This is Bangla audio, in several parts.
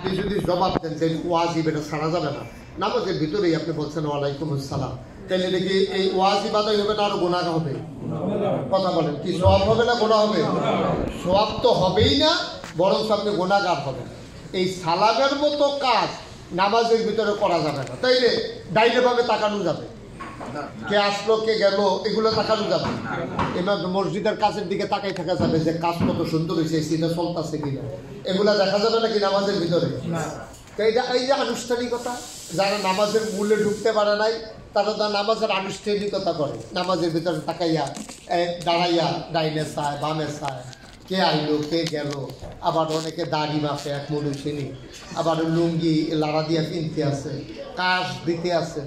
আপনি যদি জবাব দেন যে ওয়াজিব, এটা ছাড়া যাবে না, নামাজের ভিতরেই আপনি বলছেন ওয়ালাইকুম আসসালাম, তাহলে দেখি এই ওয়াজিব আদায় হবে না আরো গুনাহ হবে? কথা বলেন, কি সওয়াব হবে না গুনাহ হবে? সওয়াব তো হবেই না, বরং আপনি গুনাহগার হবেন। এই সালামের মতো কাজ নামাজের ভিতরে করা যাবে না, তাইলে ডাইনে ভাবে তাকানো যাবে, কে আসলো কে গেল এগুলো তাকানো যাবে। এবার মসজিদের কাছের দিকে তাকাই থাকা যাবে যে কাজ কত সুন্দর হয়েছে, সেটা চলতেছে কিনা, এগুলা দেখা যাবে নাকি নামাজের ভিতরে? এই যে আনুষ্ঠানিকতা, যারা নামাজের মূলে ঢুকতে পারে নাই তারা নামাজের আনুষ্ঠানিকতা করে, নামাজের ভিতরে তাকাইয়া দাঁড়াইয়া ডাইনে চায় বামে চায়, কে আইলো কে গেল, আবার অনেকে দাড়ি মাপে এক মনুষ্যিনী, আবার লুঙ্গি লাড়া দিয়া কিনতে আছে, কাশ দিতে আছে,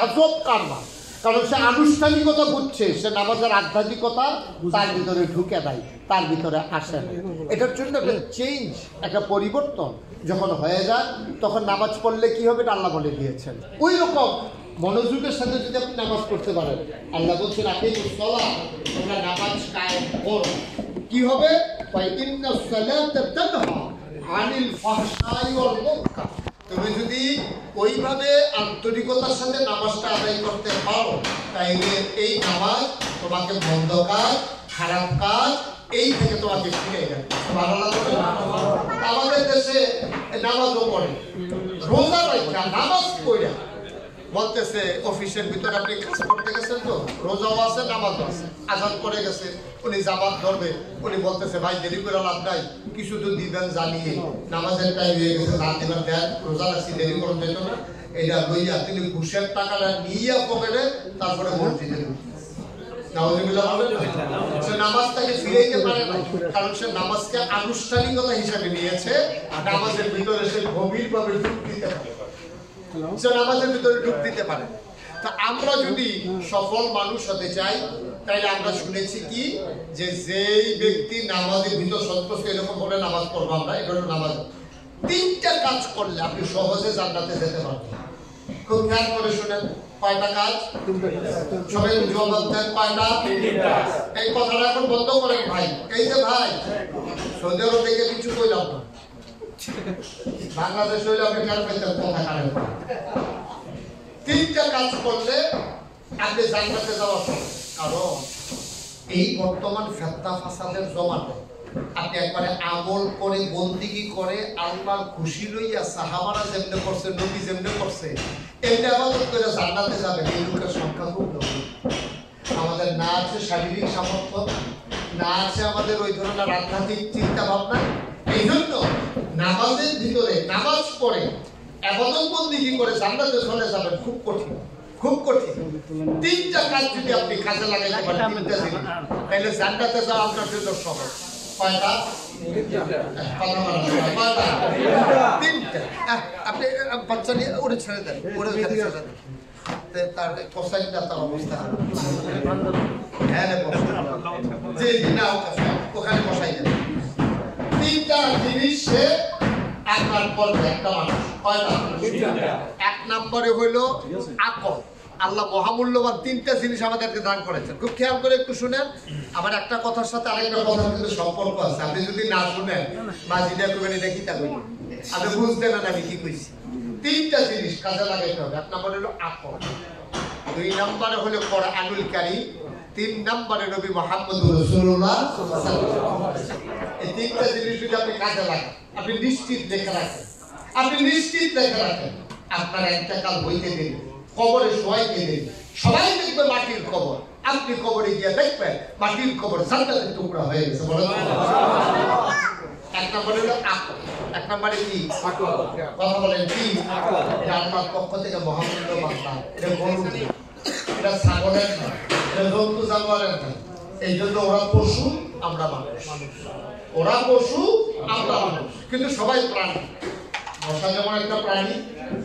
আজব কারবার। কারণ সে আনুষ্ঠানিকতা বুঝছে, সে নামাজের আধ্যাত্মিকতা তার ভিতরে ঢুকে দেয়, তার ভিতরে আসে না। এটার জন্য একটা চেঞ্জ, একটা পরিবর্তন যখন হয়ে যায় তখন নামাজ পড়লে কি হবে আল্লাহ বলে দিয়েছেন। ওই রকম মনোযোগের সাথে যদি আপনি নামাজ পড়তে পারেন, আল্লাহ বলছেন আপনি তোমরা নামাজ কায়েম করো, কি হবে? আনিল ফাহশাই ওয়াল মুনকার। তুমি যদি ওইভাবে আন্তরিকতার সাথে নামাজটা আদায় করতে পারো, তাইলে এই নামাজ তোমাকে মন্দ কাজ, খারাপ কাজ এই থেকে তোমাকে ফিরে যাবে। আমাদের দেশে নামাজও পড়ে, রোজা রাখা, নামাজ পড়া বলতেছে অফিসের ভিতরে আপনি কাজ করতে গেছেন তো, রোজাও আছে নামাজও আছে, আজান করে গেছে, উনি জামাত ধরবে, উনি বলতেছে ভাই দেরি করে লাভ নাই, কিছু তো দিবেন জানিয়ে, নামাজের টাইম হয়ে গেছে, না দিবেন দেন, রোজা রাখছি দেরি করুন যেত না, এটা লইয়া তিনি ঘুষের টাকাটা নিয়ে পকেটে তারপরে মসজিদে নামাজটাকে ফিরাইতে পারে না, কারণ সে নামাজকে আনুষ্ঠানিকতা হিসাবে নিয়েছে, নামাজের ভিতরে সে গভীরভাবে ঢুক দিতে পারে, নামাজের ভিতরে ঢুক দিতে পারে। তা আমরা যদি সফল মানুষ হতে চাই, তাইলে আমরা শুনেছি কি যে যেই ব্যক্তি নামাজের ভিতর সন্তুষ্ট এরকম ভাবে নামাজ পড়বো আমরা, এটা হলো নামাজ। তিনটা কাজ করলে আপনি সহজে জান্নাতে যেতে পারবেন। খুব খেয়াল করে শুনেন, কয়টা কাজ? সবাই জবাব দেন, কয়টা? এই কথাটা এখন বন্ধ করেন ভাই। এই যে ভাই সৌদি আরব থেকে কিছু কইলাম না, বাংলাদেশ হইলে আপনি খেয়াল পেতেন কথা কারেন। তিনটা কাজ করলে আপনি জান্নাতে যাওয়া সহজ। কারণ এই বর্তমান ফেতনা ফাসাদের জমাতে আপনি একবারে আমল করে বন্দিগি করে আল্লাহর খুশি লইয়া সাহাবারা যেমনে করছে, নবী যেমনে করছে, এমনি আবাদত করে জান্নাতে যাবে, এই লোকের সংখ্যা খুব নবী। আমাদের না আছে শারীরিক সামর্থ্য, না আছে আমাদের ওই ধরনের আধ্যাত্মিক চিন্তা ভাবনা। এই জন্য নামাজের ভিতরে নামাজ পড়ে ইবাদত বন্দেগী করে জান্নাতে চলে যাবেন খুব কঠিন, খুব কঠিন। তিনটা কাজ যদি আপনি কাজে লাগাইতে পারেন, তিনটা জিনিস, তাহলে জান্নাতে যাওয়া আপনার জন্য সহজ। কয়টা? তিনটা। আপনি বাচ্চা নিয়ে ওরে ছেড়ে দেন, ওরে ছেড়ে দেন, তার কোসাইনটা তার অবস্থা হ্যাঁ যে না ওখানে বসাই দেন। তিনটা জিনিস সে একবার করবে একটা মানুষ। কয়টা? এক নম্বরে হইল আকল। আল্লাহ মহামূল্যবান তিনটা জিনিস আমাদেরকে দান করেছেন, খুব খেয়াল করে একটু শুনেন। আমার একটা কথার সাথে আরেকটা কথার কিন্তু সম্পর্ক আছে, আপনি যদি না শুনেন বা যেটা করবেন এটা কি তা করবেন, আপনি বুঝতে না আমি কি কইছি। তিনটা জিনিস কাজে লাগাইতে হবে। এক নম্বরে হলো আকল, দুই নম্বরে হলো কোরআনুল কারীম, তিন নম্বরে নবী মুহাম্মদুর রাসূলুল্লাহ সাল্লাল্লাহু আলাইহি ওয়াসাল্লাম। এই তিনটা জিনিস যদি আপনি কাজে লাগান, আপনি নিশ্চিত লেখা রাখেন, আপনি নিশ্চিত লেখা রাখেন আপনার একটা কাল হইতে দেবে, কবরে শোয়াইতে দেবে, সবাই দেখবে মাটির কবর, আপনি কবরে গিয়ে দেখবেন মাটির কবর জান্নাতের টুকরা হয়ে গেছে। বলেন এক নম্বরে হলো আকল। এক নম্বরে কি? কথা বলেন কি? এটা আল্লাহর পক্ষ থেকে মহামূল্যবান দান। এটা গরু না, এটা ছাগলের না, এটা জন্তু জানোয়ারের না। এই জন্য ওরা পশু, আমরা মানুষ। ওরা পশু, আমরা মানুষ, কিন্তু সবাই প্রাণী। মশা যেমন একটা প্রাণী,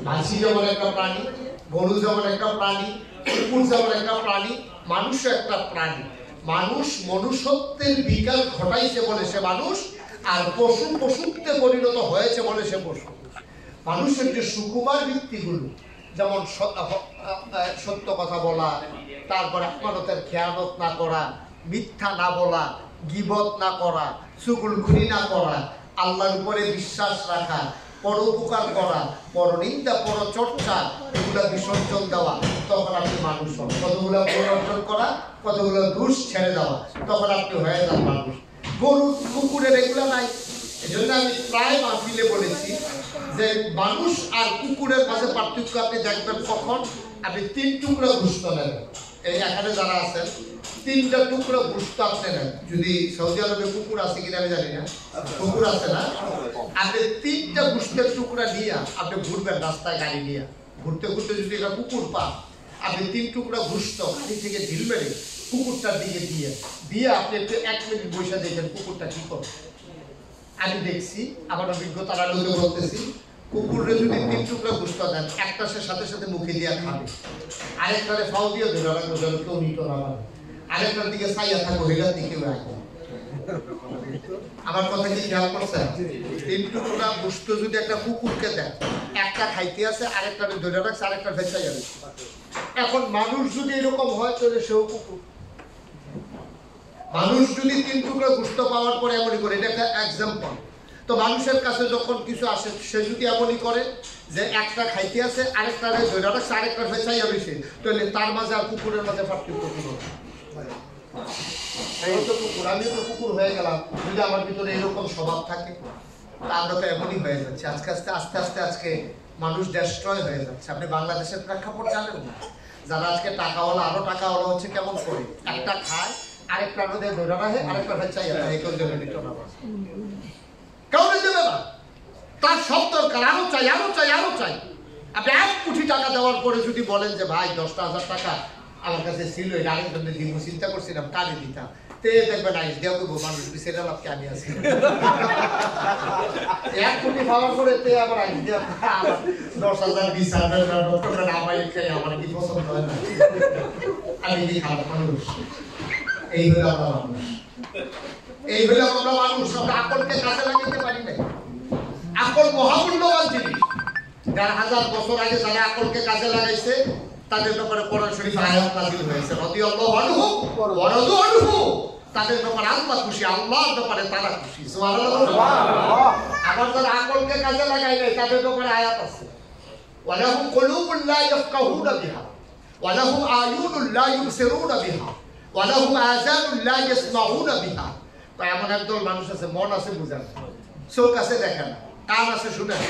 মাছি যেমন একটা প্রাণী, গরু যেমন একটা প্রাণী, কুকুর যেমন একটা প্রাণী, মানুষও একটা প্রাণী। মানুষ মনুষ্যত্বের বিকাশ ঘটাইছে বলে সে মানুষ, আর পশু পশুত্বে পরিণত হয়েছে বলে সে পশু। মানুষের যে সুকুমার ভিত্তিগুলো, যেমন সত্য কথা বলা, তারপরে আমানতের খেয়ানত না করা, মিথ্যা না বলা, গীবত না করা, চুগলখড়ি না করা, আল্লাহর উপরে বিশ্বাস রাখা, পরোপকার করা, পরনিন্দা, পরচর্চা, এগুলা বিসর্জন দেওয়া, তখন আপনি মানুষ হন। কতগুলো গুণ অর্জন করা, কতগুলো দোষ ছেড়ে দেওয়া, তখন আপনি হয়ে যান মানুষ। গরু কুকুরের এগুলা নাই। এই জন্য আমি প্রায় মাহফিলে বলেছি যে মানুষ আর কুকুরের মাঝে পার্থক্য আপনি দেখবেন কখন আপনি 3 টুকরা গোশত নেন। এই এখানে যারা আছেন 3টা টুকরা গোশত আপনি নেন। যদি সৌদি আরবে কুকুর আছে কিনা আমি জানি না, কুকুর আছে না, আপনি 3টা গোশতের টুকরা নিয়ে আপনি ঘুরবেন রাস্তায় গাড়ি নিয়ে, ঘুরতে ঘুরতে যদি একটা কুকুর পান, আপনি 3 টুকরা গোশত গাড়ি থেকে ঢিল মেরে কুকুরটার দিকে দিয়ে আপনি একটু 1 মিনিট বসে দেখেন কুকুরটা কি করে। আমি দেখছি, আমার অভিজ্ঞতার আলোকে বলতেছি, কুকুরে যদি 3 টুকরা গোশত দেন, একটা সে সাথে সাথে মুখে দিয়ে খাবে, আরেকটারে ফাউ দিয়ে ধরে রাখবে যেন কেউ নিত না পারে, আরেকটার দিকে ছাইয়া থাকো, হেলার দিকেও রাখবে। আমার কথা কি খেয়াল করছেন? 3 টুকরা গোশত যদি একটা কুকুরকে দেন, একটা খাইতে আছে, আরেকটারে ধরে রাখছে, আরেকটা ফেঁচাই যাবে। এখন মানুষ যদি এরকম হয় তাহলে সেও কুকুর। মানুষ যদি 3 টুকরা গোশত পাওয়ার পরে এমনই করে, এটা একটা এক্সাম্পল। তো মানুষের কাছে যখন কিছু আসে, সে যদি এমনই করে যে একটা খাইতে আছে, আরেকটারে ধরে রাখছে, আরেকটা ফেঁচাই যাবে, সে তাহলে তার মাঝে আর কুকুরের মাঝে পার্থক্য কি হবে? কুকুর, আমিও তো কুকুর হয়ে গেলাম যদি আমার ভিতরে এরকম স্বভাব থাকে। আমরা তো এমনই হয়ে যাচ্ছে আজকে আস্তে আস্তে আজকে মানুষ ডেস্ট্রয় হয়ে যাচ্ছে। আপনি বাংলাদেশের প্রেক্ষাপট জানেন না, যারা আজকে টাকাওয়ালা আরো টাকাওয়ালা হচ্ছে কেমন করে, একটা খায়, আরেকটা রোদে ধরে রাখে, আরেকটা ফেঁচাই যাবে, কেউ দেবে নিত না, কেউ দেবে না, তার সব দরকার, আরো চাই, আরো চাই, আরো চাই। আপনি 1 কোটি টাকা দেওয়ার পরে যদি বলেন যে ভাই 10,000 টাকা আমার কাছে ছিল, এটা আরেকজন দিব, চিন্তা করছিলাম কারে দিতাম, তে দেখবেন আইস দেওয়া করবো মানুষ বিশেষ লাভকে আমি আছি। 1 কোটি পাওয়ার পরে তে আবার আইস দেওয়া 10,000 20,000 আমার খেয়ে আমার কি পছন্দ হয় না, আমি কি খারাপ মানুষ? এই হলো আমরা মানুষ, এই হলো আমরা মানুষ। আমরা আকলকে কাজে লাগাতে পারি না। আকল মহামূল্যবান জিনিস। 1000 বছর আগে যারা আকলকে কাজে লাগাইছে তাদের ব্যাপারে কোরআন শরীফ আয়াত নাযিল হয়েছে, রাদিয়াল্লাহু আনহু ওয়া রাদু আনহু। তাদের ব্যাপারে আল্লাহ খুশি, আল্লাহর ব্যাপারে তারা খুশি। সুবহানাল্লাহ। আবার যারা আকলকে কাজে লাগায় নাই তাদের ব্যাপারে আয়াত আছে, ওয়া লাহুম কুলুবুন লা ইয়াফকাহুনা বিহা ওয়া লাহুম আয়ুনুন লা ইউবসিরুনা বিহা ওয়া লাহুম আযানুন লা ইয়াসমাউনা বিহা। তো এমন একদল মানুষ আছে, মন আছে বুঝেন, চোখ আছে দেখে না, কান আছে শুনে না।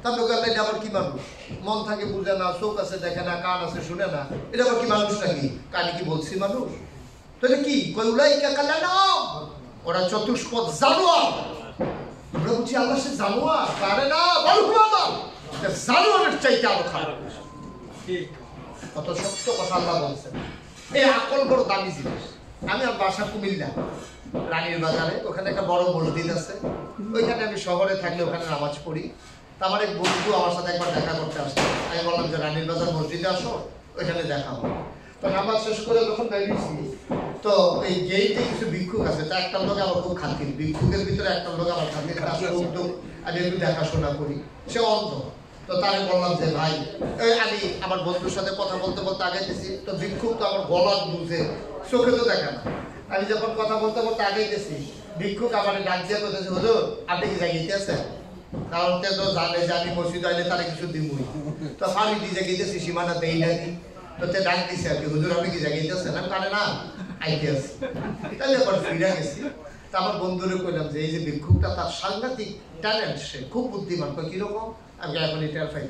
তাহলে এটা আবার কি মানুষ? মন থাকে বুঝে না, চোখ আছে দেখে না, কান আছে শুনে না, এটা আবার কি মানুষ নাকি? কানে কি বলছি মানুষ? তাহলে কি উলাইকা কালানাম, ওরা চতুষ্পদ জানোয়ার। আমরা বলছি আল্লাহ সে জানোয়ার, পারে না, জানোয়ারের চাইতে আরো খারাপ। কত সত্য কথা আল্লাহ বলছেন। এই আকল বড় দামি জিনিস। আমি আমার বাসা কুমিল্লা, রানীর বাজারে, ওখানে একটা বড় মসজিদ আছে। ওইখানে আমি শহরে থাকলে ওখানে নামাজ পড়ি। আমার এক বন্ধু আমার সাথে একবার দেখা করতে আসছে। আমি বললাম যে রানীর বাজার মসজিদে আসো, ওইখানে দেখা হবে। তো নামাজ শেষ করে যখন বেরিয়েছি, তো এই গেইটে কিছু ভিক্ষুক আছে, তা একটা লোক আমার খুব খাতির, ভিক্ষুকের ভিতরে একটা লোক আমার খাতির, আমি একটু দেখাশোনা করি, সে অন্ধ। তো তারে বললাম যে ভাই, আমি আমার বন্ধুর সাথে কথা বলতে বলতে আগাইতেছি, তো ভিক্ষুক তো আমার গলা বুঝে, চোখে তো দেখা না। আমি যখন কথা বলতে বলতে আগাইতেছি, ভিক্ষুক আমার ডাক দিয়ে বলতেছে, হুজুর আপনি কি জায়গাতে আছেন? কারণ তে তো জানে যে আমি মসজিদ আইলে তারা কিছু দিবই। তো আমি দি জায়গাতেছি, সীমানা দেই নাকি, তো তে ডাক দিছে আর কি, হুজুর আপনি কি জায়গাতে আছেন? আমি কানে না আইতে আছি। তাহলে আবার ফিরে গেছি। তা আমার বন্ধুরে কইলাম যে এই যে ভিক্ষুকটা তার সাংঘাতিক ট্যালেন্ট, সে খুব বুদ্ধিমান। কিরকম? আমি এখন টের পাই।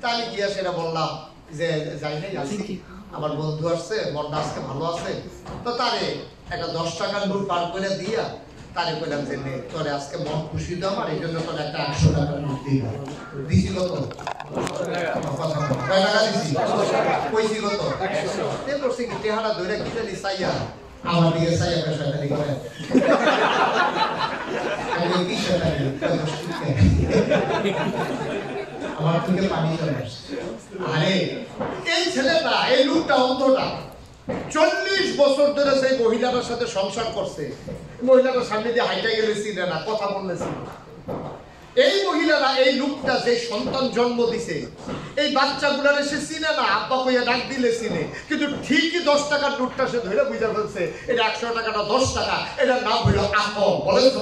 তা আমি গিয়া সেটা বললাম যে যাই নাই, আসি, আমার বন্ধু আসছে, মনটা আজকে ভালো আছে। তো তারে একটা 10 টাকার নোট পার করে দিয়া তারে কইলাম যে নে, তোরে আজকে মন খুশি তো আমার, এই জন্য তোর একটা 100 টাকার নোট দিলাম। দিছি কত? কথা কয় টাকা দিছি? কইছি কত? 100। তে করছে কি টেহারা ধরে কি জানি চাইয়া আমার দিকে চাইয়া পয়সা খালি করে। আমি কি সেটা আমার থেকে পানি চলে আসছে। আরে এই ছেলেটা, এই লোকটা অন্ধটা 40 বছর ধরে সেই মহিলাটার সাথে সংসার করছে। মহিলাটার সামনে দিয়ে হাইটা গেলে চিনে না, কথা বললে চিনে না। এই মহিলারা, এই লোকটা যে সন্তান জন্ম দিছে, এই বাচ্চাগুলার সে চিনে না, আব্বা কইয়া ডাক দিলে চিনে, কিন্তু ঠিকই 10 টাকার নোটটা সে ধরে বুঝা ফেলছে এটা 100 টাকাটা 10 টাকা। এটার নাম হইল আকল। বলেন তো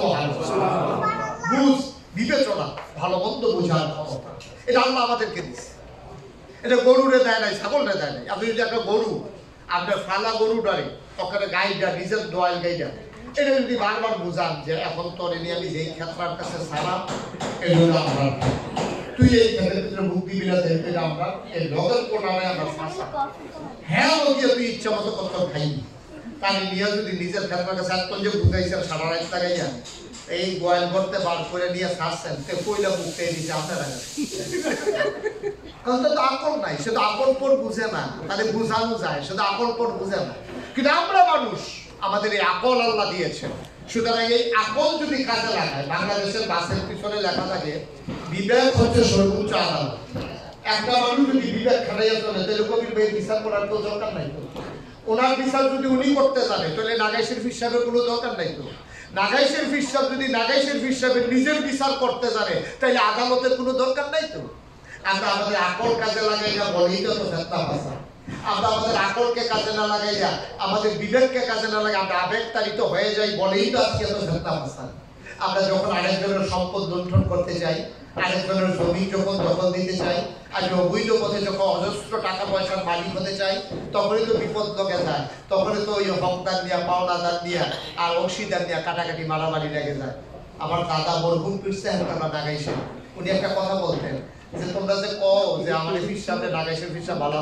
বুঝ বিবেচনা, ভালো মন্দ বোঝার ক্ষমতা, এটা আল্লাহ আমাদেরকে দিচ্ছে। এটা গরুরে দেয় নাই, ছাগলরে দেয় নাই। আপনি যদি একটা গরু, আপনার ফালা গরু ডারে ওখানে গাইডা, নিজের দোয়াল গাইডা, এটা যদি বারবার বুঝান যে এখন তোর নিয়ে আমি যেই ক্ষেত্রার কাছে সারা এই জন্য আমরা, তুই এই ক্ষেত্রের ভিতরে মুখ দিবি না, দেখবি না আমরা এই লগের কোনায় আমরা ফাঁসা, হ্যাঁ গিয়ে তুই ইচ্ছা মতো কত খাইবি। তাই নিয়ে যদি নিজের ক্ষেত্রের কাছে এত যে বুঝাইছেন সারা রাত লাগাইয়া এই গোয়াল করতে বার করে নিয়ে ছাড়ছেন, তে কইলা মুখে দিচ্ছে আপনারা, কারণ তো আকল নাই, সে তো আকল পর বুঝে না, তাহলে বুঝানো যায়, সে তো আকল পর বুঝে না। কিন্তু আমরা মানুষ, আমাদের এই আকল আল্লাহ দিয়েছে, সুতরাং এই আকল যদি কাজে লাগায়, বাংলাদেশের বাসের পিছনে লেখা থাকে বিবেক হচ্ছে সর্বোচ্চ আদালত। একটা মানুষ যদি বিবেক খাটাইয়া চলে, তাহলে কবির ভাই বিচার করার তো দরকার নাই তো। ওনার বিচার যদি উনি করতে জানে, তাহলে নাগাই শরীফ সাহেবের কোনো দরকার নাই তো। নাগাই শরীফ সাহেব যদি নাগাই শরীফ সাহেবের নিজের বিচার করতে জানে, তাহলে আদালতের কোনো দরকার নাই তো। আমরা আমাদের আকল কাজে লাগাই না বলেই তো ফেতনা ফাসাদ। আমরা আমাদের আকলকে কাজে না লাগাই না, আমাদের বিবেককে কাজে না লাগাই, আমরা আবেগতাড়িত হয়ে যাই বলেই তো আজকে তো ফেতনা ফাসাদ। আমরা যখন আরেকজনের সম্পদ লুণ্ঠন করতে চাই, আরেকজনের জমি যখন দখল দিতে চাই, আর অবৈধ পথে যখন অজস্র টাকা পয়সার মালিক হতে চাই, তখনই তো বিপদ লোকে যায়, তখনই তো ওই হকদার দিয়া, পাওনাদার দিয়া আর অংশীদার দিয়া কাটাকাটি মারামারি লেগে যায়। আমার দাদা মরহুম পীরসে হেমকানা নাগাইছে, উনি একটা কথা বলতেন যে তোমরা যে কও যে আমার ফিরসাবে নাগাইছে ফিরসা ভালো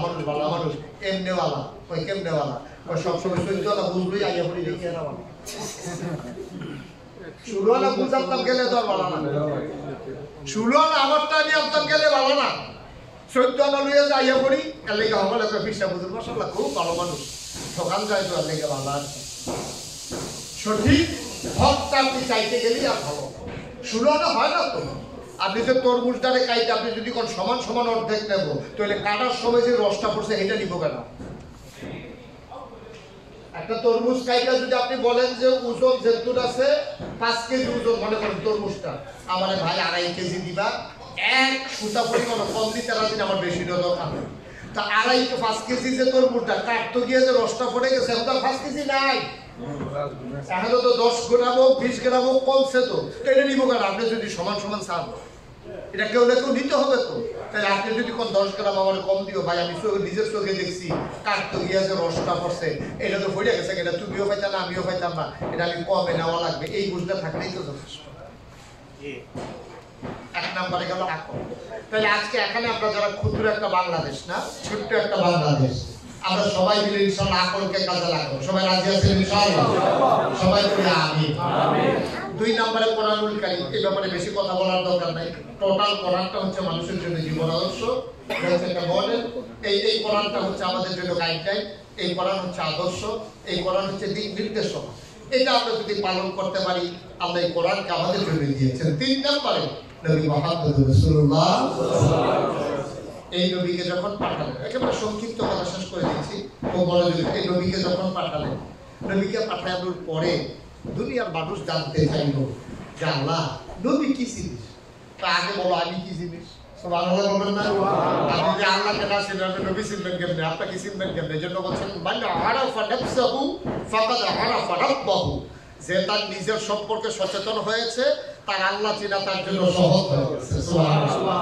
মানুষ এমনেওয়ালা, ওই কেমনেওয়ালা, ওই সবসময় সত্যওয়ালা বুঝবই আইয়া পড়ি দেখি এরা ভালো শুরুয়ালা বুঝাতাম গেলে তো আর ভালো না, শুরুয়ালা আমারটা নিয়ে আনতাম গেলে ভালো না, সত্যওয়ালা লইয়া যাইয়া পড়ি এর লেগে হবলে ফিরসা বুঝুন মাশাআল্লাহ খুব ভালো মানুষ, সকাল যায় তো আর লেগে ভালো আর সঠিক হকটা আপনি চাইতে গেলেই আর ভালো শুরুয়ালা হয় না তো। আপনি যে তরমুজটারে কাইতে আপনি যদি কোন সমান সমান অর্ধেক নেব, তাহলে কাটার সময় যে রসটা পড়ছে এটা নিব কেন? একটা তরমুজ কাইটা যদি আপনি বলেন যে ওজন যেতুর আছে 5 কেজি ওজন, মনে করেন তরমুজটা আমারে ভাই 2.5 কেজি দিবা, এক সুতা পরিমাণ কম দিতে রাখেন, আমার বেশি দরকার নেই। তা 5 কেজি যে তরমুজটা কাটতে গিয়ে যে রসটা পড়ে গেছে, ওটা 5 কেজি নাই, তাহলে তো 10 গ্রাম হোক 20 গ্রাম হোক কমছে তো, এটা নিব কেন? আপনি যদি সমান সমান চান, এটা কেউ না কেউ নিতে হবে তো। তাই আপনি যদি কোন 10 গ্রাম আমার কম দিও, ভাই আমি নিজের চোখে দেখছি কাটতে গিয়ে যে রসটা পড়ছে, এটা তো পড়ে গেছে, এটা তুমিও পাইতাম না আমিও পাইতাম না, এটা আমি কমে নেওয়া লাগবে, এই বুঝতে থাকলেই তো যথেষ্ট। এক নম্বরে গেল আকল। তাহলে আজকে এখানে আমরা যারা ক্ষুদ্র একটা বাংলাদেশ না, ছোট্ট একটা বাংলাদেশ, আমরা সবাই মিলে ইনশাআল্লাহ আকলকে কাজে লাগাবো। সবাই রাজি আছেন ইনশাআল্লাহ? সবাই বলি আমিন। 2 নম্বরে কোরআনুল কারীম, এই ব্যাপারে বেশি কথা বলার দরকার নাই। টোটাল কোরআনটা হচ্ছে মানুষের জন্য জীবন আদর্শ, এটা হচ্ছে একটা মডেল। এই কোরআনটা হচ্ছে আমাদের জন্য গাইডলাইন, এই কোরআন হচ্ছে আদর্শ, এই কোরআন হচ্ছে দিক নির্দেশনা। এটা আমরা যদি পালন করতে পারি, আল্লাহ এই কোরআনকে আমাদের জন্য দিয়েছেন। 3 নম্বরে নবী মুহাম্মদ রাসূলুল্লাহ এই নবীকে যখন পাঠালেন, একেবারে সংক্ষিপ্ত কথা শেষ করে দিচ্ছি, ও বলে যে এই নবীকে যখন পাঠালেন, নবীকে পাঠানোর পরে দুনিয়ার মানুষ জানতে চাইল যে আল্লাহ নবী কি জিনিস। তা আগে বলো আমি কি জিনিস, সুবহানাল্লাহ বলবেন না? আপনি যে আল্লাহকে না চিনেন, নবী চিনবেন কেমনে, আপনাকে চিনবেন কেমনে? এই জন্য বলছেন মান আরাফা নাফসাহু ফাকাদ আরাফা রাব্বাহু, যে তার নিজের সম্পর্কে সচেতন হয়েছে, তার আল্লাহ চিনা তার জন্য সহজ হয়ে গেছে। সুবহানাল্লাহ।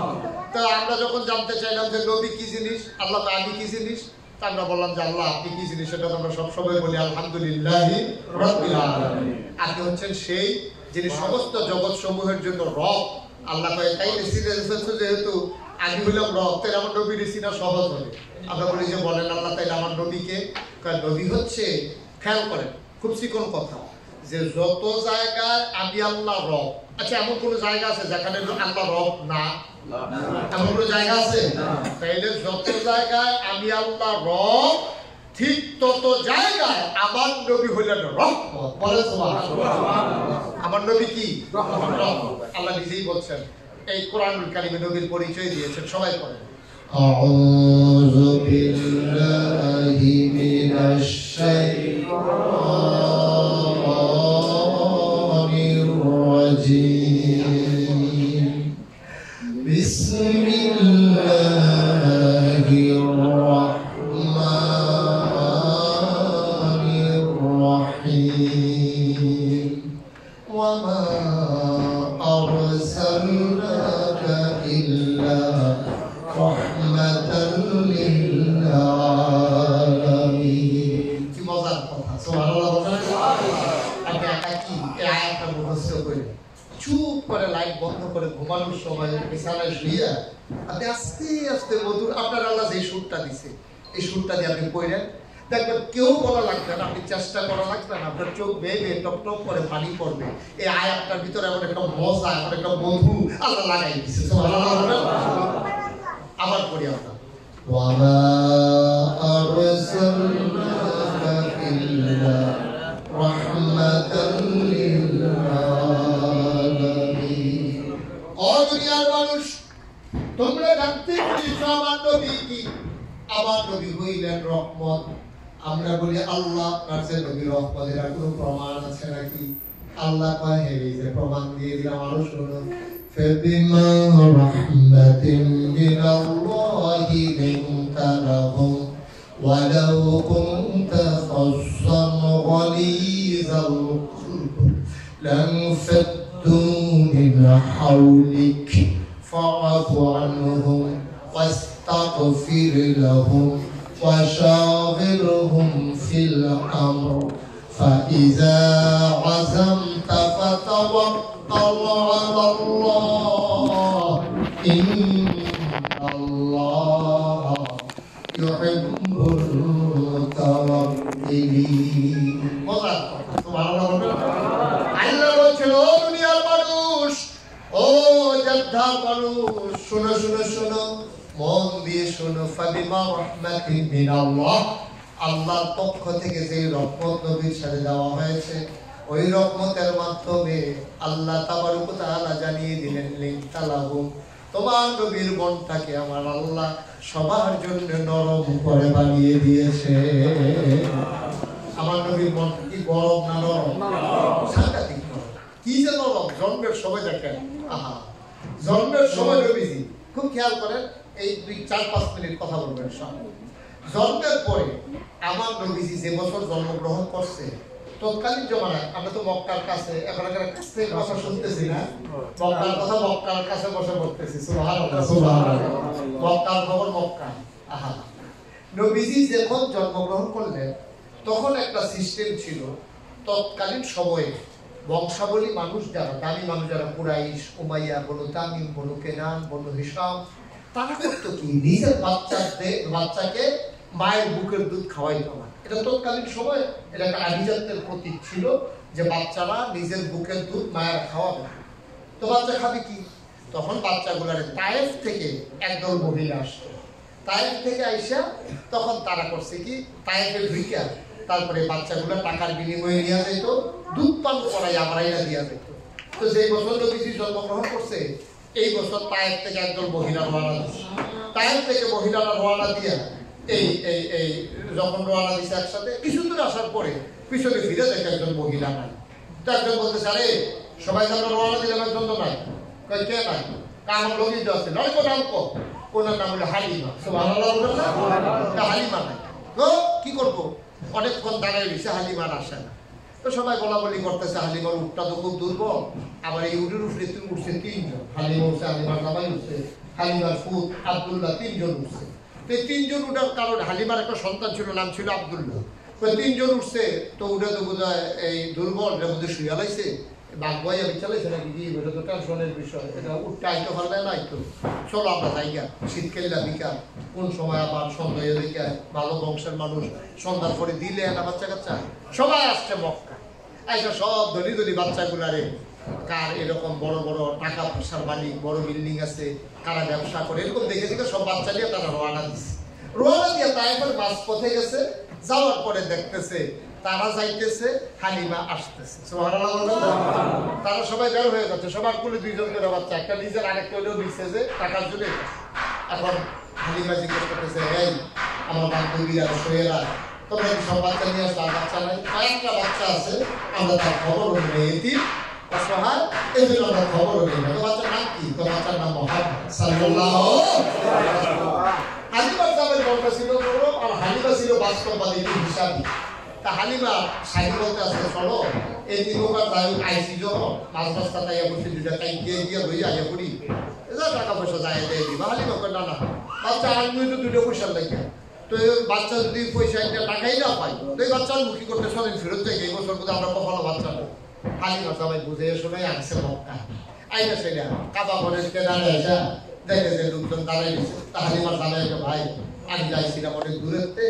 তো আমরা যখন জানতে চাইলাম যে নবী কি জিনিস, আল্লাহ তো আমি কি জিনিস, তা আমরা বললাম যে আল্লাহ আপনি কি জিনিস, সেটা আমরা সবসময় বলি আলহামদুলিল্লাহি রাব্বিল আলামিন। আপনি হচ্ছেন সেই যিনি সমস্ত জগৎ সমূহের জন্য রব। আল্লাহ কয় তাই সিনেছে, যেহেতু আমি হইলাম রব, তাই আমার নবীর সিনা সহজ হবে। আমরা বলি যে বলেন আল্লাহ তাইলে আমার নবীকে, নবী হচ্ছে, খেয়াল করেন খুব চিকন কথা, যে যত জায়গায় আমি আল্লাহ রব, আচ্ছা এমন কোন জায়গা আছে যেখানে আল্লাহ রব না? এমন কোন জায়গা আছে? তাইলে যত জায়গায় আমি আল্লাহ রব, ঠিক তত জায়গায় আমার নবী হইলেন রহমত। বলেন সুবহানাল্লাহ। আমার নবী কি? রহমত। আল্লাহ নিজেই বলছেন, এই কোরআনুল কারীমে নবীর পরিচয় দিয়েছেন। সবাই পড়েন আউযু বিল্লাহি মিনাশ শাইতানির রাজীম। বিসমিল্লাহির রাহমানির রাহিম। ওয়া মা আরসাল الله رحمة للعالمين কি মজার কথা সুবহানাল্লাহ আপনি একা কি এই আয়াতটা মুখস্থ করে চুপ করে লাইট বন্ধ করে ঘুমানোর সময় বিছানায় শুয়ে আপনি আস্তে আস্তে মধুর আপনার আল্লাহ যে সুরটা দিছে এই সুরটা দিয়ে আপনি পড়েন দেখবেন কেউ বলা লাগবে না আপনি চেষ্টা করা লাগবে না আপনার চোখ বেয়ে বেয়ে টপ টপ করে পানি পড়বে এই আয়াতটার ভিতরে এমন একটা মজা এমন একটা মধু আল্লাহ লাগাই দিচ্ছে আবার পড়ি আমরা ওয়ামা আরসালনাকা ইল্লা রাহমাতাল লিল আলামিন ও দুনিয়ার মানুষ তোমরা জানতে পেরেছো আমার নবী কি আমার নবী হইলেন রহমত আমরা বলি আল্লাহ আপনার যে নবী রহমতের কোনো প্রমাণ আছে নাকি আল্লাহ কয় এই যে প্রমাণ দিয়ে দিলাম আরো শুনুন فبما رحمة من الله لنت لهم ولو كنت فظا غليظ القلب لانفضوا من حولك فاعف عنهم واستغفر لهم وشاورهم في الأمر فإذا عزمت فتوكل على الله إن الله يحب المتوكلين আল্লাহ বলছেন ও দুনিয়ার মানুষ ও জান্নাত মানুষ শোনো শোনো শোনো মন দিয়ে শোনো ফাবিমা রাহমাতিন মিনাল্লাহ আল্লাহর পক্ষ থেকে যে রহমত নবীর সাথে দেওয়া হয়েছে ওই রহমতের মাধ্যমে আল্লাহ তাবারক ওয়া তাআলা জানিয়ে দিলেন লিনতালাহুম তোমার নবীর মনটাকে আমার আল্লাহ সবার জন্য নরম করে বানিয়ে দিয়েছে আমার নবীর মন কি গরম না নরম সাংঘাতিক নরম কি যে নরম জন্মের সময় দেখেন আহা জন্মের সময় নবীজি খুব খেয়াল করেন এই 2-4-5 মিনিট কথা বলবেন সব জন্মের পরে আমার নবীজি যে বছর জন্মগ্রহণ করছে তৎকালীন জমানায় আমরা তো মক্কার কাছে এখনকার কাছ থেকে কথা শুনতেছি না মক্কার কথা মক্কার কাছে বসে বলতেছি সুবহানাল্লাহ সুবহানাল্লাহ মক্কার খবর মক্কা আহা নবীজি যখন জন্মগ্রহণ করলেন তখন একটা সিস্টেম ছিল তৎকালীন সময়ে বংশাবলী মানুষ যারা দামি মানুষ যারা কুরাইশ উমাইয়া বনু তামিম বনু কেনান বনু হিশাম তারা করতো কি নিজের বাচ্চাকে মায়ের বুকের দুধ খাওয়াইতো না এটা তৎকালীন সময় এটা একটা আভিজাত্যের প্রতীক ছিল যে বাচ্চারা নিজের বুকের দুধ মায়ের খাওয়াবে তো বাচ্চা খাবে কি তখন বাচ্চাগুলার তায়েফ থেকে একদল মহিলা আসতো তায়েফ থেকে আইসা তখন তারা করছে কি তায়েফে ঢুইকা তারপরে বাচ্চাগুলো টাকার বিনিময়ে নিয়ে যেত দুধ পান করাই আমরাইরা দিয়া যেত তো যে বছর নবীজি জন্মগ্রহণ করছে এই বছর তায়েফ থেকে একদল মহিলা রওনা দিচ্ছে তায়েফ থেকে মহিলারা রওনা দিয়া এই যখন রওনা দিচ্ছে একসাথে কিছু দূর আসার পরে পিছনে ফিরে দেখে একজন মহিলা নাই তো একজন বলতেছে আরে সবাই তো আমরা রওনা দিলাম একজন তো নাই কই কে নাই আমার লোকই তো আছে নয় নাম কো ওনার নাম হলো হালিমা সুবহানাল্লাহ বলতেছে হালিমা নাই তো কি করবো অনেকক্ষণ দাঁড়িয়ে রয়েছে হালিমার আসে না তো সবাই বলা বলি করতেছে হালিমার উঠটা তো খুব দুর্বল আবার এই উঠের উঠলে উঠছে 3 জন হালিমা উঠছে হালিমার জামাই উঠছে হালিমার ফুত আব্দুল্লাহ 3 জন উঠছে তো এই 3 জন উঠার কারণ হালিমার একটা সন্তান ছিল নাম ছিল আব্দুল্লাহ তো 3 জন উঠছে তো উঠে তো বোধহয় এই দুর্বল এর মধ্যে শুয়ে লাইছে বাঘবাই আমি চালাইছে নাকি কি এটা তো টেনশনের বিষয় এটা উঠতে আইতে পারলে না তো চলো আমরা যাইগা শীতকালীলা বিকাল কোন সময় আবার সন্ধ্যা দিকে ভালো বংশের মানুষ সন্ধ্যার পরে দিলে একটা বাচ্চা কাচ্চা সবাই আসছে মক্কা আইসা সব ধনী ধনী বাচ্চাগুলারে কার এরকম বড় বড় টাকা পয়সার মালিক বড় বিল্ডিং আছে কারা ব্যবসা করে এরকম দেখে দেখে সব বাচ্চা নিয়ে তারা রওনা দিচ্ছে রওনা দিয়ে তাইফের মাঝ পথে গেছে যাওয়ার পরে দেখতেছে তারা যাইতেছে হালিমা আসতেছে সুবহানাল্লাহ তারা সবাই বের হয়ে যাচ্ছে সবার কোলে 2 জন করে বাচ্চা একটা নিজের আরেকটা হলেও দিচ্ছে যে টাকার জন্য এখন হালিমা জিজ্ঞেস করতেছে এই আমার বান্ধবীরা সোয়েরা তোমরা কি সব বাচ্চা নিয়ে আসো বাচ্চা নাই কয়েকটা বাচ্চা আছে আমরা তার খবর নেই এতিম অসহায় এই জন্য আমরা খবর নেই না তো বাচ্চার নাম কি তো বাচ্চার নাম মুহাম্মদ সাল্লাল্লাহু আলাইহি ওয়াসাল্লাম হালিমার দামের বলটা ছিল বড় আর হালিমা ছিল বাস্তববাদী হিসাবী তা হালিমা সাহি বলতে আসতে চলো এই তিনবার যাই আইসি যখন মাছ রাস্তা তাইয়া বসে দুটা টাইম দিয়ে দিয়ে লই আইয়া পড়ি যা টাকা পয়সা যায় দিয়ে দিবা। হালিমা কয় না না বাচ্চা আনবি তো 2টা পয়সার লাগে, তো বাচ্চা যদি পয়সা একটা টাকাই না পাই তো এই বাচ্চার মুখী করতে চলেন ফেরত যাই, এই বছর বোধ আমরা কখনো বাচ্চা না। হালিমা সবাই বুঝে শোনাই আনছে মক্কা আইনা সেটা কাবা ঘরের কেনারে আসা দেখে যে লোকজন দাঁড়াই দিচ্ছে। তা হালিমার দাঁড়ায় ভাই আমি যাইছিলাম অনেক দূরেতে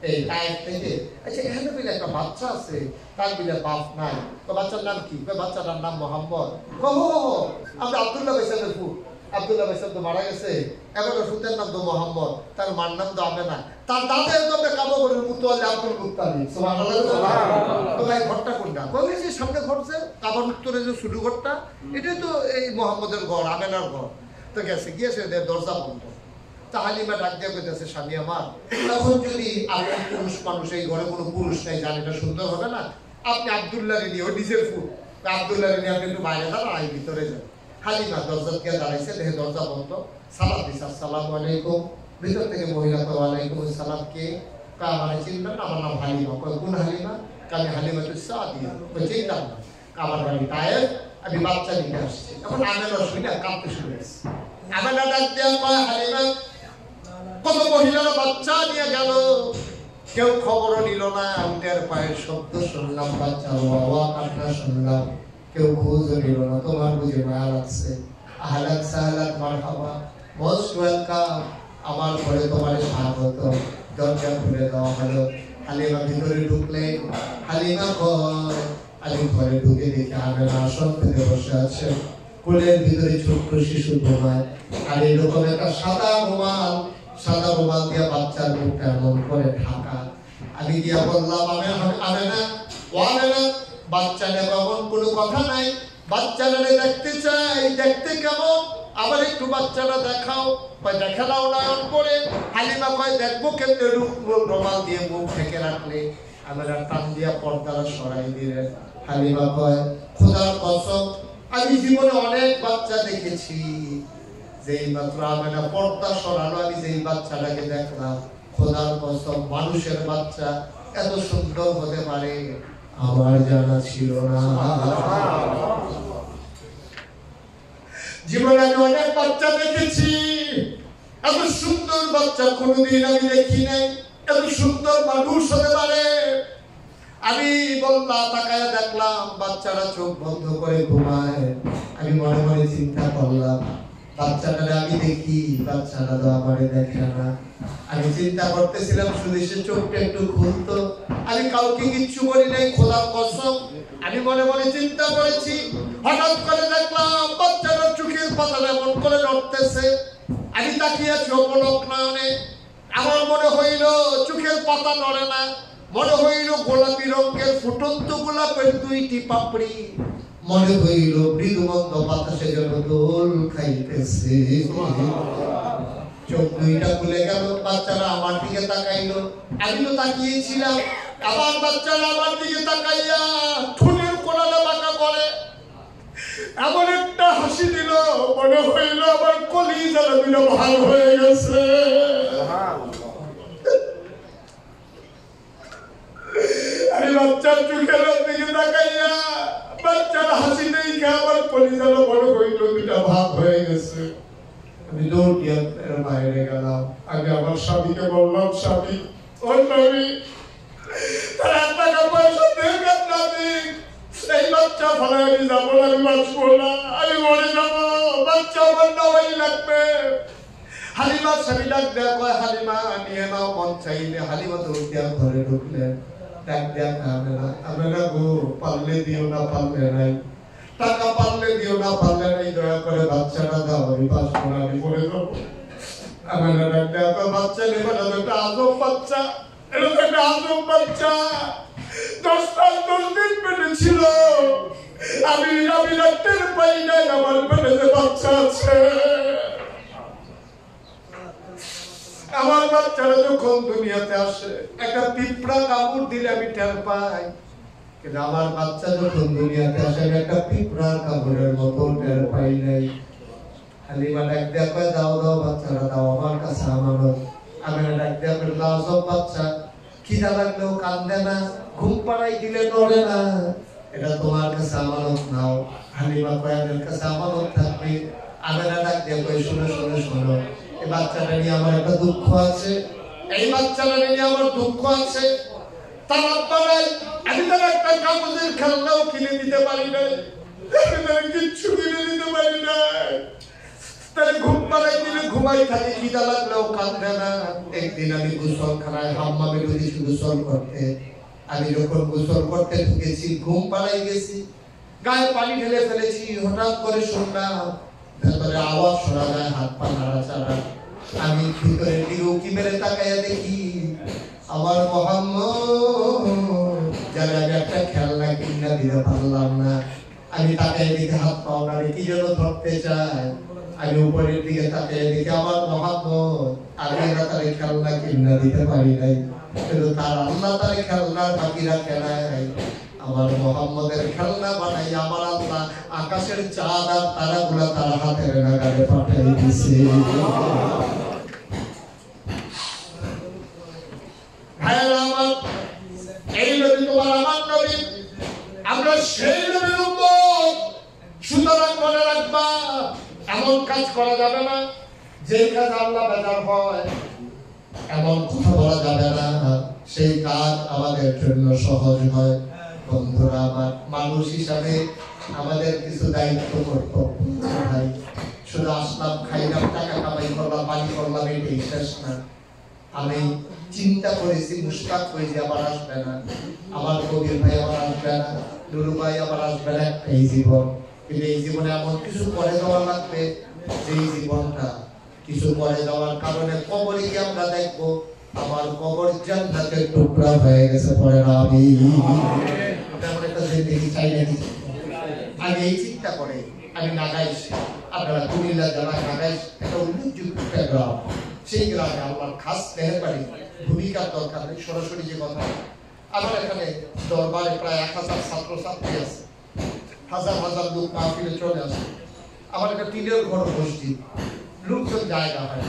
এই টাইপ থেকে, আচ্ছা এখানে বিলে একটা বাচ্চা আছে তার বিলে বাপ নাই, তো বাচ্চার নাম কি? বাচ্চাটার নাম মোহাম্মদ। আমরা আব্দুল্লাহ বাইসাবের ফুট, আব্দুল্লাহ বাইসাব তো মারা গেছে, এবার ফুতের নাম তো মোহাম্মদ, তার মার নাম তো আমেনা, তার দাদের তো কাবা ঘরের পুত্র হলে আব্দুল মুত্তালিব। তো ভাই ঘরটা কোনটা? বলেছি সামনে ঘরছে কাবার উত্তরে যে শুরু ঘরটা, এটাই তো এই মোহাম্মদের ঘর, আমেনার ঘর। তো গেছে গিয়েছে দরজা বন্ধ। তা হালিমা ডাক দিয়ে কইতেছে স্বামী আমার, তখন যদি আপনি পুরুষ মানুষ, এই ঘরে কোনো পুরুষ নাই, জান এটা সুন্দর হবে না, আপনি আব্দুল্লাহ নিয়ে ওই নিজের ফুট, আব্দুল্লাহ নিয়ে আপনি একটু বাইরে দাঁড়ান, আই ভিতরে যান। হালিমা দরজা দিয়ে দাঁড়াইছে, দেখে দরজা বন্ধ। সালাম দিছে আসসালামু আলাইকুম। ভিতর থেকে মহিলা তো ওয়ালাইকুম আসসালাম। কে? আমার চিনবেন? আমার নাম হালিমা। কোন হালিমা? আমি হালিমা তো সাদিয়া। চিনতাম না, আমার বাড়ি টায়ের, আমি বাচ্চা নিতে আসছি। এখন আমেনা শুনে কাঁদতে শুরু হয়েছে। আমেনা ডাক দিয়ে কয় হালিমা কত মহিলারা বাচ্চা নিয়ে গেল, কেউ খবরও নিল না, উটের পায়ের শব্দ শুনলাম, বাচ্চার বাবা কান্না শুনলাম, কেউ খোঁজও নিল না, তোমার বুঝে মায়া লাগছে। আহলাক সাহলাক মারহাবা, মোস্ট ওয়েলকাম, আমার ঘরে তোমার স্বাগত। দরজা খুলে দেওয়া হলো। হালিমা ভিতরে ঢুকলেন। হালিমা কয়, আমি ঘরে ঢুকে দেখি আমেনা আসন পেতে বসে আছে, কোলের ভিতরে ছোট্ট শিশু ঘুমায়, আর এরকম একটা সাদা রুমাল দিয়ে বাচ্চার মুখটা এমন করে ঢাকা। আমি গিয়া বললাম আমেনা, ও আমেনা, বাচ্চা নেই এমন কোনো কথা নাই, বাচ্চারা দেখতে চাই, দেখতে কেমন, আবার একটু বাচ্চারা দেখাও। কয় দেখে নাও নয়ন করে। হালিমা কয় দেখবো কেমনে, রুমাল দিয়ে মুখ ঢেকে রাখলে। আমেনা টান দিয়া পর্দারা সরাই দিলেন। হালিমা কয় খোদার কসম, আমি জীবনে অনেক বাচ্চা দেখেছি, যেই মাত্র আমেনা পর্দা সরালো, আমি যেই বাচ্চাটাকে দেখলাম, খোদার কসম মানুষের বাচ্চা এত সুন্দর হতে পারে আমার জানা ছিল না। জীবনে আমি অনেক বাচ্চা দেখেছি, এত সুন্দর বাচ্চা কোনোদিন আমি দেখি নাই, এত সুন্দর মানুষ হতে পারে। আমি বললাম, তাকায় দেখলাম বাচ্চারা চোখ বন্ধ করে ঘুমায়। আমি মনে মনে চিন্তা করলাম, বাচ্চাটা আমি দেখি, বাচ্চাটা তো আমারে দেখে না। আমি চিন্তা করতেছিলাম শুধু সে চোখটা একটু খুলতো, আমি কাউকে কিচ্ছু বলি নাই, খোদার কসম। আমি মনে মনে চিন্তা করেছি, হঠাৎ করে দেখলাম বাচ্চাটার চোখের পাতা এমন করে নড়তেছে। আমি তাকিয়ে আছি অপলক নয়নে। আমার মনে হইল চোখের পাতা নড়ে না, মনে হইল গোলাপি রঙের ফুটন্ত গোলাপের 2টি পাপড়ি, মনে হইল মৃদুমন্দ বাতাসে যেন দোল খাইতেছে। চোখ 2টা খুলে গেল, বাচ্চারা আমার দিকে তাকাইলো, আমি তো তাকিয়েছিলাম, আবার বাচ্চারা আমার দিকে তাকাইয়া ঠোঁটের কোণাটা বাঁকা করে এমন একটা হাসি দিল, মনে হইল আমার কলিজাটা দুটো ভাগ হয়ে গেছে। আমি বাচ্চার চোখের দিকে তাকাইয়া বাচ্চার হাসি দেখে আমার কলিজাটা মনে হইল দুটা ভাগ হয়ে গেছে। আমি দৌড় দিয়ে বাইরে গেলাম। আমি আমার স্বামীকে বললাম, স্বামী, ও স্বামী, তার টাকা পয়সা দেবেন না, এই বাচ্চা ফলে আমি যাবো না, আমি বাঁচবো না, আমি মরে যাবো, বাচ্চা আমার নেওয়াই লাগবে। হালিমা স্বামী ডাক দেয়া কয়, হালিমা নিয়ে নাও, মন চাইলে। হালিমা দৌড় দিয়া ঘরে ঢুকলেন। ডাক দেয়া আমরা গো, পারলে দিও না, পারলে নাই, টাকা পারলে দিও না, পারলে নাই, দয়া করে বাচ্চাটা দাও, আমি বাঁচবো না, আমি মরে যাবো। আমরা ডাক দেয়া কয়, বাচ্চা নেবে না, একটা আজব বাচ্চা, এটা তো একটা আজব বাচ্চা, 10 দিন পেটে ছিল, আমি টের পাই নাই আমার পেটে যে বাচ্চা আছে। আমার বাচ্চারা যখন দুনিয়াতে আসে, একটা পিঁপড়া কামড় দিলে আমি টের পাই, কিন্তু আমার বাচ্চা যখন দুনিয়াতে আসে, একটা পিঁপড়া কামড়ের মতো টের পাই নাই। হালিমা ডাক দেয়া কয়, দাও দাও বাচ্চারা দাও, আমার কাছে আমানত। আমি ডাক দেয়া কই, দাও সব বাচ্চা, খিদা লাগলেও কান্দে না, ঘুম পাড়াই দিলে নড়ে না, এটা তোমার কাছে আমানত নাও। হালিমা কয়, আমার কাছে আমানত থাকবে, আমেনা ডাক দিয়ে কই শোনো শোনো শোনো, এই বাচ্চাটা নিয়ে আমার একটা দুঃখ আছে, এই বাচ্চাটা নিয়ে আমার দুঃখ আছে। তার আব্বা নাই, আমি তার একটা কাগজের খেলনাও কিনে দিতে পারি নাই, কিচ্ছু কিনে দিতে পারি নাই। তাহলে ঘুম পাড়াই দিলে ঘুমাই থাকে, খিদা লাগলেও কাঁদবে না। একদিন আমি গোসলখানায় হাম্মামে ঢুকেছি গোসল করতে। আমি যখন গোসল করতে ঢুকেছি, ঘুম পাড়াই গেছি, গায়ে পানি ঢেলে ফেলেছি, হঠাৎ করে শুনলাম ভেতরে আওয়াজ শোনা যায়, হাত পা নাড়াচাড়া। আমি ভিতরে দিকে উকি মেরে তাকাইয়া দেখি আমার মোহাম্মদ, যার আমি একটা খেলনা কিনা দিতে পারলাম না। আমি তাকাই দিকে হাত পাও নাড়ে, কি যেন ধরতে চায়। আমি উপরের দিকে তাকাই দেখি আমার মোহাম্মদ, আমি তারে খেলনা কিনা দিতে পারি নাই, কিন্তু তার আল্লাহ তারে খেলনার বাকি রাখে নাই। আমার মোহাম্মদের খেলনা বানাই আমার আল্লাহ আকাশের চাঁদ আর তারাগুলা তার হাতের নাগালে পাঠিয়ে দিয়েছে। ভাইরা আমার, এই নবী তোমার আমার নবী, আমরা সেই নবীর উম্মত। সুতরাং মনে রাখবা, এমন কাজ করা যাবে না যে কাজ আল্লাহ বেজার হয়, এমন কথা বলা যাবে না সেই কাজ আমাদের জন্য সহজ হয়। বন্ধুরা আমার, মানুষ হিসাবে আমাদের কিছু দায়িত্ব কর্তব্য ভাই। শুধু আসলাম, খাইলাম, টাকা কামাই করলাম, বাড়ি করলাম, এটাই শেষ না। আমি চিন্তা করেছি, মুশতাক হয়েছি আবার আসবে না, আমার কবির ভাই আবার আসবে না, নুরু ভাই আবার আসবে না, এই জীবন। কিন্তু এই জীবনে এমন কিছু করে দেওয়া লাগবে, যেই জীবনটা কিছু করে দেওয়ার কারণে কবরে গিয়ে আমরা দেখবো আমার কবর জান্নাতের টুকরা হয়ে গেছে। পরে আমি একটা জিন্দেগি চাই নাকি? আমি এই চিন্তা করে আমি নাগাইশ, আপনারা কুমিল্লা জেলা নাগাইশ একটা উল্লেখযোগ্য একটা গ্রাম, সেই গ্রামে আমার খাস মেহরবানি ভূমিকার দরকার নেই, সরাসরি যে কথা। আমার এখানে দরবারে প্রায় 1000 ছাত্রছাত্রী আছে, হাজার হাজার লোক মাহফিলে চলে আসে। আমার একটা টিনের ঘর মসজিদ, লোকজন জায়গা হয়,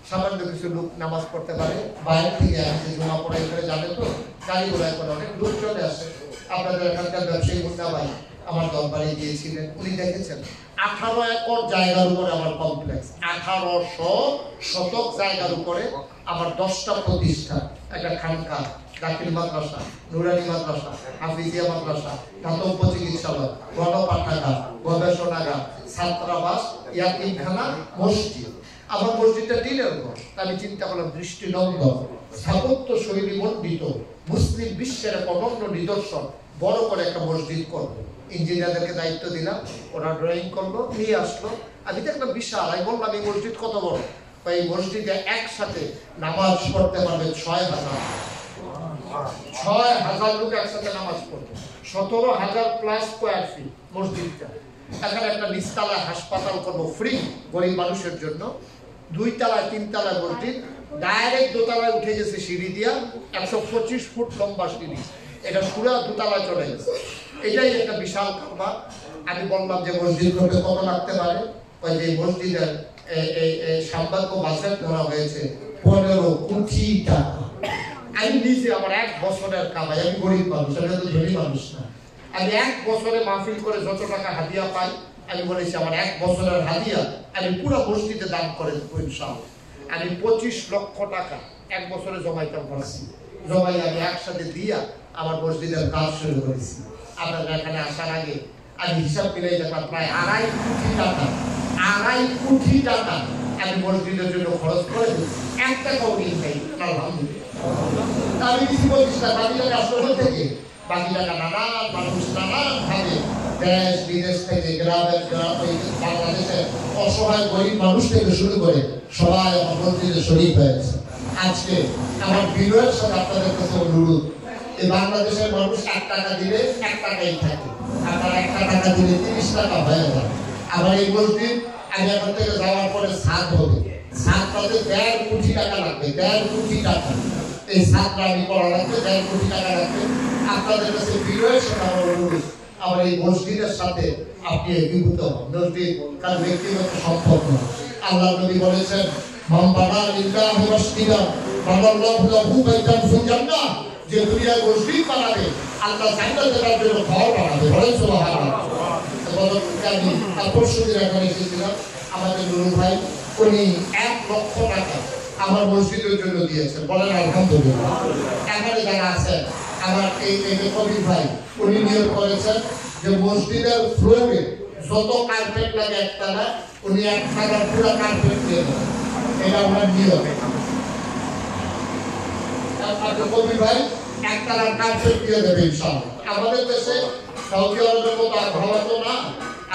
সামান্য কিছু লোক নামাজ পড়তে পারে, বাইরে থেকে আসে, জমা পড়ে এখানে যাবে তো গাড়ি ঘোড়ায় করে অনেক লোক চলে আসে। আপনাদের এখানকার ব্যবসায়ী মুন্না ভাই আমার দরবারে গিয়েছিলেন, উনি দেখেছেন 18 একর জায়গার উপরে আমার কমপ্লেক্স, 1800 শতক জায়গার উপরে আমার 10টা প্রতিষ্ঠান, একটা খানকা, দাখিল মাদ্রাসা, নুরানি মাদ্রাসা, হাফিজিয়া মাদ্রাসা, দাতব্য চিকিৎসালয়, গণপাঠাগার, গবেষণাগার, ছাত্রাবাস, ইয়াতিমখানা, মসজিদ। আমার মসজিদটা টিনের ঘর। আমি চিন্তা করলাম দৃষ্টিনন্দন, স্থাপত্য শৈলী মণ্ডিত, মুসলিম বিশ্বের এক অনন্য নিদর্শন, বড় করে একটা মসজিদ করবো। ইঞ্জিনিয়ারদেরকে দায়িত্ব দিলাম, ওরা ড্রয়িং করলো, নিয়ে আসলো। আমি দেখলাম বিশাল। আমি বললাম এই মসজিদ কত বড়? এই মসজিদে একসাথে নামাজ পড়তে পারবে 6000 লোক একসাথে নামাজ পড়বে। 17000 প্লাস স্কোয়ার ফিট মসজিদটা। এখানে একটা নিচতলায় হাসপাতাল করবো ফ্রি গরিব মানুষের জন্য। 2 তলায় 3 তলায় মসজিদ, ডাইরেক্ট দোতলায় উঠে গেছে সিঁড়ি দিয়া, 125 ফুট লম্বা সিঁড়ি, এটা পুরো দোতলায় চলে গেছে। এটাই একটা বিশাল কারবার। আমি বললাম যে মসজিদ করতে কত লাগতে পারে? ওই যে মসজিদের সাম্ভাব্য বাজেট ধরা হয়েছে 15 কোটি টাকা। আমি নিজে আমার 1 বছরের কামাই, আমি গরিব মানুষ, আমি তো ধনী মানুষ না। আমি 1 বছরে মাহফিল করে যত টাকা হাদিয়া পাই, আমি বলেছি আমার 1 বছরের হাদিয়া আমি পুরো মসজিদে দান করে দেবো ইনশাআল্লাহ। আমি 25 লক্ষ টাকা 1 বছরে জমাইতাম পারছি। জমাই আমি একসাথে দিয়া আমার মসজিদের কাজ শুরু করেছি। আপনাদের এখানে আসার আগে আমি হিসাব মিলাই দেখলাম প্রায় 2.5 কোটি টাকা, 2.5 কোটি টাকা আমি মসজিদের জন্য খরচ করে দিচ্ছি। 1 টাকাও নেই ভাই, আলহামদুলিল্লাহ। আমি কিছু বলছি না, বাকি টাকা আসলে থেকে, বাকি টাকা নানান মানুষ নানানভাবে দেশ বিদেশ থেকে, গ্রামের বাংলাদেশের অসহায় গরিব মানুষ থেকে শুরু করে সবাই আমার মসজিদে শরীক হয়েছে। আজকে আমার বিনয়ের সাথে আপনাদের কাছে অনুরোধ, এই বাংলাদেশের মানুষ 1 টাকা দিলে 1 টাকাই থাকে, আপনার 1 টাকা দিলে 30 টাকা হয়ে যায়। আবার এই মসজিদ আমি এখান থেকে যাওয়ার পরে ছাদ হবে, ছাদ পাতে 1.5 কোটি টাকা লাগবে, 1.5 কোটি টাকা। এই ছাদটা আমি করা লাগবে, 1.5 কোটি টাকা লাগবে। আপনাদের কাছে বিনয়ের সাথে আমার অনুরোধ, আমার এই মসজিদের সাথে আপনি একীভূত হন। মসজিদ কার ব্যক্তিগত সম্পদ নয়। আল্লাহ নবী বলেছেন, মান বানা লিল্লাহি মাসজিদান বানাল্লাহু লাহু বাইতান ফিল জান্নাহ, যে দুনিয়ায় মসজিদ বানাবে আল্লাহ জান্নাতে তার জন্য ঘর বানাবে। বলেন সুবহানাল্লাহ। আমি পরশুদিন এখানে এসেছিলাম, আমাদের নুরু ভাই, উনি 1 লক্ষ টাকা আমার মসজিদের জন্য দিয়েছেন, বলেন আলহামদুলিল্লাহ। এখানে যারা আছেন আমার এই কবির ভাই, উনি নিয়োগ করেছেন যে মসজিদের ফ্লোরে যত কার্পেট লাগে একতলা, উনি একতলার পুরো কার্পেট দিয়ে দেবেন, এটা ওনার নিয়োগ। কবির ভাই একতলার কার্পেট দিয়ে দেবে ইনশাআল্লাহ। আমাদের দেশে সৌদি আরবের মতো আবহাওয়া তো না,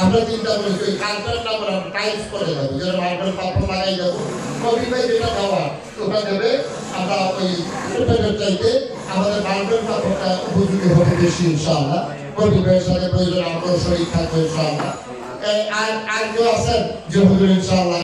আমরা চিন্তা করেছি ওই কার্পেটটা আমরা টাইলস করে দেবো, যেন মার্বেল পাথর লাগাই দেবো। কবির ভাই যেটা দেওয়া ওটা দেবে, আমরা ওই কার্পেটের চাইতে আমাদের মার্বেল পাথরটা উপযোগী হবে বেশি ইনশাআল্লাহ। কবির ভাইয়ের সাথে প্রয়োজন আমরাও শরীর থাকবো ইনশাআল্লাহ। আর কেউ আছেন যে হুজুর ইনশাআল্লাহ